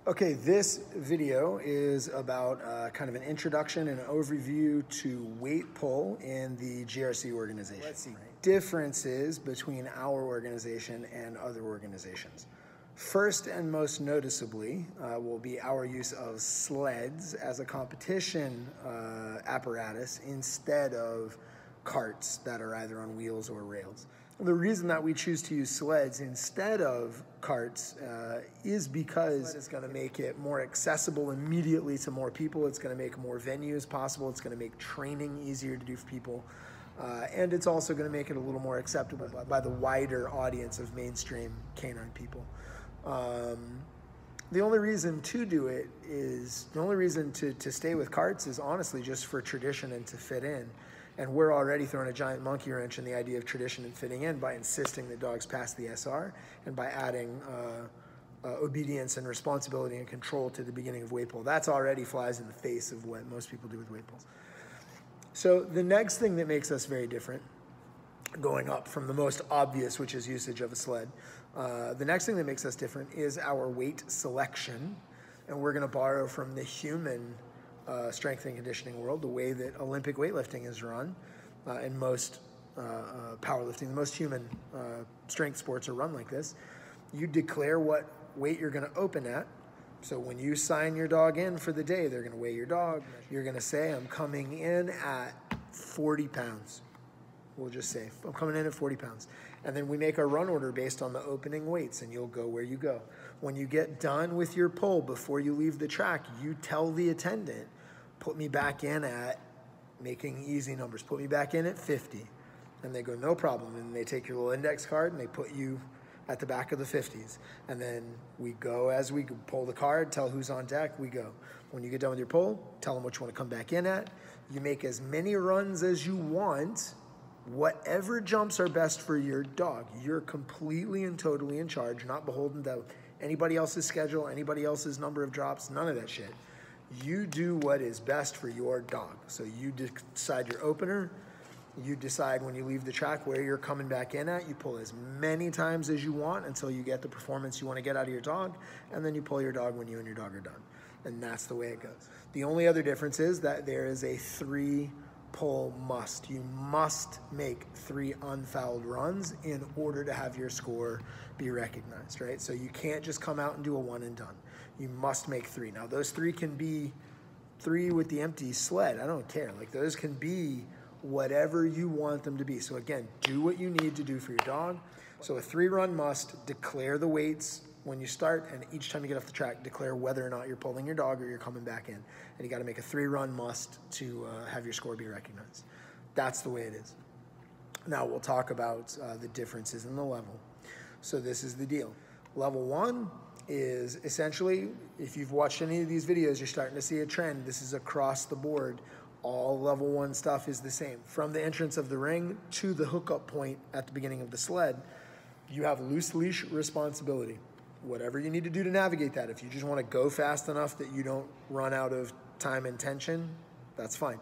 Okay, this video is about kind of an introduction and an overview to weight pull in the GRC organization. Let's see differences between our organization and other organizations. First and most noticeably will be our use of sleds as a competition apparatus instead of carts that are either on wheels or rails. The reason that we choose to use sleds instead of carts is because it's going to make it more accessible immediately to more people. It's going to make more venues possible. It's going to make training easier to do for people. And it's also going to make it a little more acceptable by the wider audience of mainstream canine people. The only reason to do it is, the only reason to stay with carts is honestly just for tradition and to fit in. And we're already throwing a giant monkey wrench in the idea of tradition and fitting in by insisting that dogs pass the SR and by adding obedience and responsibility and control to the beginning of weight pull. That's already flies in the face of what most people do with weight pulls. So the next thing that makes us very different, going up from the most obvious, which is usage of a sled, the next thing that makes us different is our weight selection. And we're going to borrow from the human strength and conditioning world, the way that Olympic weightlifting is run, and most powerlifting, the most human strength sports are run like this. You declare what weight you're going to open at. So when you sign your dog in for the day, they're going to weigh your dog. You're going to say, I'm coming in at 40 pounds. We'll just say, I'm coming in at 40 pounds. And then we make our run order based on the opening weights, and you'll go where you go. When you get done with your pull, before you leave the track, you tell the attendant, put me back in at, making easy numbers, put me back in at 50. And they go, no problem. And they take your little index card and they put you at the back of the 50s. And then we go as we pull the card, tell who's on deck, we go. When you get done with your pull, tell them what you want to come back in at. You make as many runs as you want. Whatever jumps are best for your dog. You're completely and totally in charge, not beholden to anybody else's schedule, anybody else's number of drops, none of that shit. You do what is best for your dog. So you decide your opener, you decide when you leave the track where you're coming back in at, you pull as many times as you want until you get the performance you want to get out of your dog, and then you pull your dog when you and your dog are done. And that's the way it goes. The only other difference is that there is a 3 pull must. You must make 3 unfouled runs in order to have your score be recognized, right? So you can't just come out and do a 1 and done. You must make 3. Now those 3 can be 3 with the empty sled. I don't care. Like those can be whatever you want them to be. So again, do what you need to do for your dog. So a 3-run must, declare the weights when you start, and each time you get off the track, declare whether or not you're pulling your dog or you're coming back in. And you got to make a 3-run must to have your score be recognized. That's the way it is. Now we'll talk about the differences in the level. So this is the deal. Level 1 is essentially, if you've watched any of these videos, you're starting to see a trend. This is across the board. All level 1 stuff is the same. From the entrance of the ring to the hookup point at the beginning of the sled, you have loose leash responsibility. Whatever you need to do to navigate that. If you just want to go fast enough that you don't run out of time and tension, that's fine.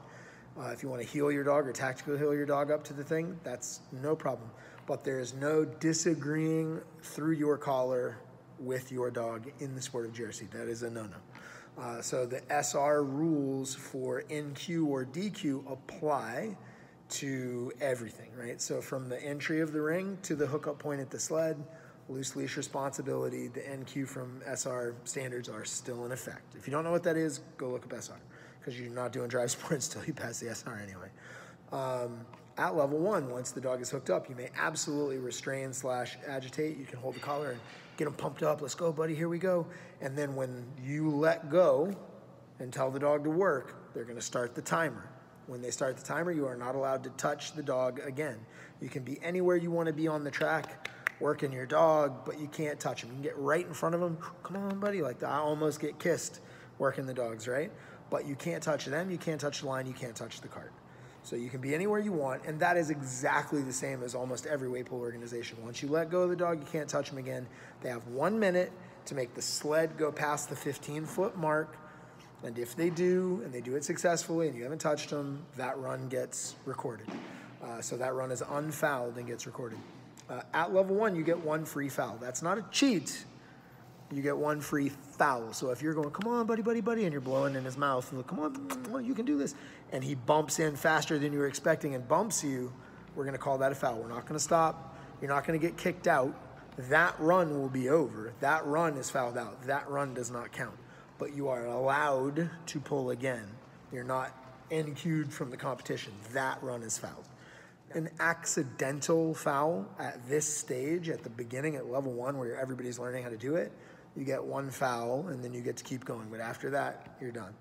If you want to heel your dog or tactically heel your dog up to the thing, that's no problem. But there is no disagreeing through your collar with your dog in the sport of GRC. That is a no-no. So the SR rules for NQ or DQ apply to everything, right? So from the entry of the ring to the hookup point at the sled, loose leash responsibility, the NQ from SR standards are still in effect. If you don't know what that is, go look up SR, because you're not doing drive sports until you pass the SR anyway. At level 1, once the dog is hooked up, you may absolutely restrain / agitate. You can hold the collar and get them pumped up. Let's go, buddy, here we go. And then when you let go and tell the dog to work, they're going to start the timer. When they start the timer, you are not allowed to touch the dog again. You can be anywhere you want to be on the track, working your dog, but you can't touch him. You can get right in front of him. Come on, buddy. Like I almost get kissed working the dogs, right? But you can't touch them. You can't touch the line. You can't touch the cart. So you can be anywhere you want, and that is exactly the same as almost every weight pull organization. Once you let go of the dog, you can't touch him again. They have 1 minute to make the sled go past the 15-foot mark, and if they do, and they do it successfully, and you haven't touched them, that run gets recorded. So that run is unfouled and gets recorded. At level 1, you get 1 free foul. That's not a cheat. you get one free foul. So if you're going, come on, buddy, buddy, buddy, and you're blowing in his mouth, come on, you can do this, and he bumps in faster than you were expecting and bumps you, we're going to call that a foul. We're not going to stop. You're not going to get kicked out. That run will be over. That run is fouled out. That run does not count. But you are allowed to pull again. You're not NQ'd from the competition. That run is fouled. An accidental foul at this stage, at the beginning, at level 1, where everybody's learning how to do it, you get one foul, and then you get to keep going. But after that, you're done.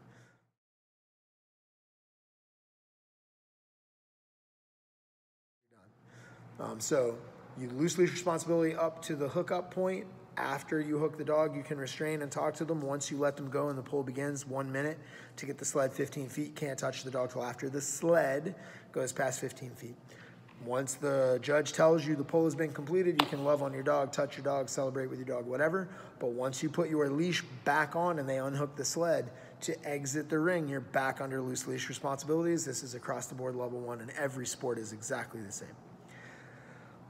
So you loose leash responsibility up to the hookup point. After you hook the dog, you can restrain and talk to them. Once you let them go and the pull begins, 1 minute to get the sled 15 feet. Can't touch the dog till after the sled goes past 15 feet. Once the judge tells you the pull has been completed, you can love on your dog, touch your dog, celebrate with your dog, whatever. But once you put your leash back on and they unhook the sled, to exit the ring, you're back under loose leash responsibilities. This is across the board level 1, and every sport is exactly the same.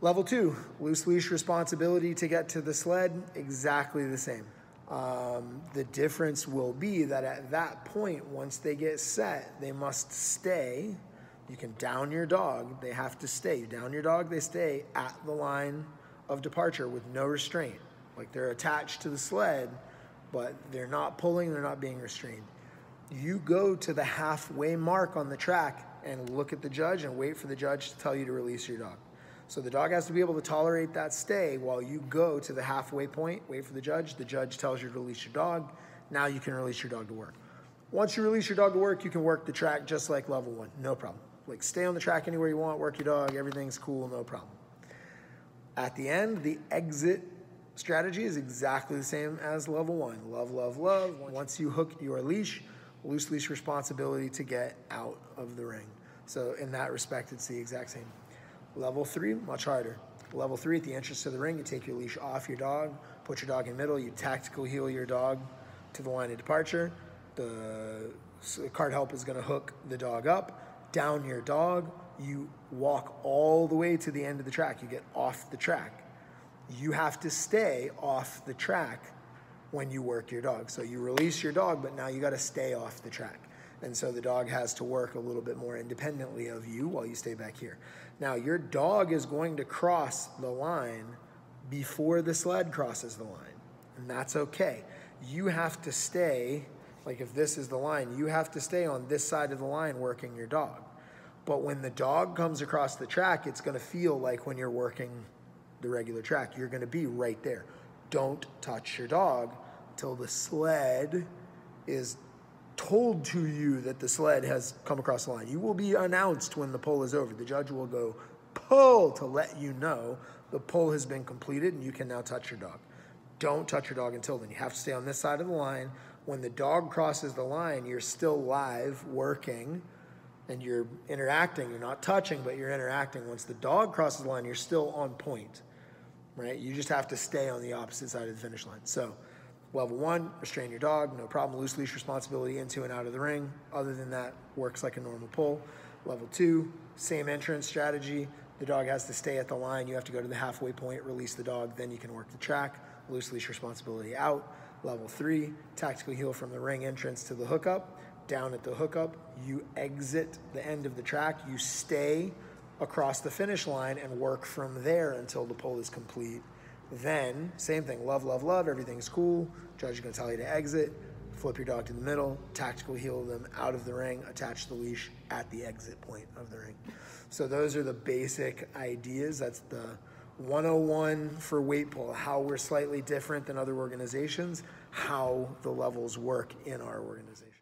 Level 2, loose leash responsibility to get to the sled, exactly the same. The difference will be that at that point, once they get set, they must stay. You can down your dog, they have to stay. You down your dog, they stay at the line of departure with no restraint. Like they're attached to the sled, but they're not pulling, they're not being restrained. You go to the halfway mark on the track and look at the judge and wait for the judge to tell you to release your dog. So the dog has to be able to tolerate that stay while you go to the halfway point, wait for the judge tells you to release your dog. Now you can release your dog to work. Once you release your dog to work, you can work the track just like level 1, no problem. Like stay on the track anywhere you want, work your dog, everything's cool, no problem. At the end, the exit strategy is exactly the same as level 1. Love, love, love. Once you hook your leash, loose leash responsibility to get out of the ring. So in that respect, it's the exact same. Level 3, much harder. Level 3, at the entrance to the ring, you take your leash off your dog, put your dog in middle, you tactical heel your dog to the line of departure. The cart help is gonna hook the dog up, down your dog, you walk all the way to the end of the track. You get off the track. You have to stay off the track when you work your dog. So you release your dog, but now you gotta stay off the track. And so the dog has to work a little bit more independently of you while you stay back here. Now your dog is going to cross the line before the sled crosses the line, and that's okay. You have to stay, like if this is the line, you have to stay on this side of the line working your dog. But when the dog comes across the track, it's gonna feel like when you're working the regular track, you're gonna be right there. Don't touch your dog until the sled is told to you that the sled has come across the line. You will be announced when the pull is over. The judge will go, pull, to let you know the pull has been completed and you can now touch your dog. Don't touch your dog until then. You have to stay on this side of the line. When the dog crosses the line, you're still live working and you're interacting. You're not touching, but you're interacting. Once the dog crosses the line, you're still on point, right? You just have to stay on the opposite side of the finish line. So level 1, restrain your dog, no problem. Loose leash responsibility into and out of the ring. Other than that, works like a normal pull. Level 2, same entrance strategy. The dog has to stay at the line. You have to go to the halfway point, release the dog, then you can work the track. Loose leash responsibility out. Level 3, tactical heel from the ring entrance to the hookup. Down at the hookup, you exit the end of the track. You stay across the finish line and work from there until the pull is complete. Then, same thing, love, love, love, everything's cool. Judge is gonna tell you to exit, flip your dog to the middle, tactical heel them out of the ring, attach the leash at the exit point of the ring. So those are the basic ideas. That's the 101 for weight pull, how we're slightly different than other organizations, how the levels work in our organization.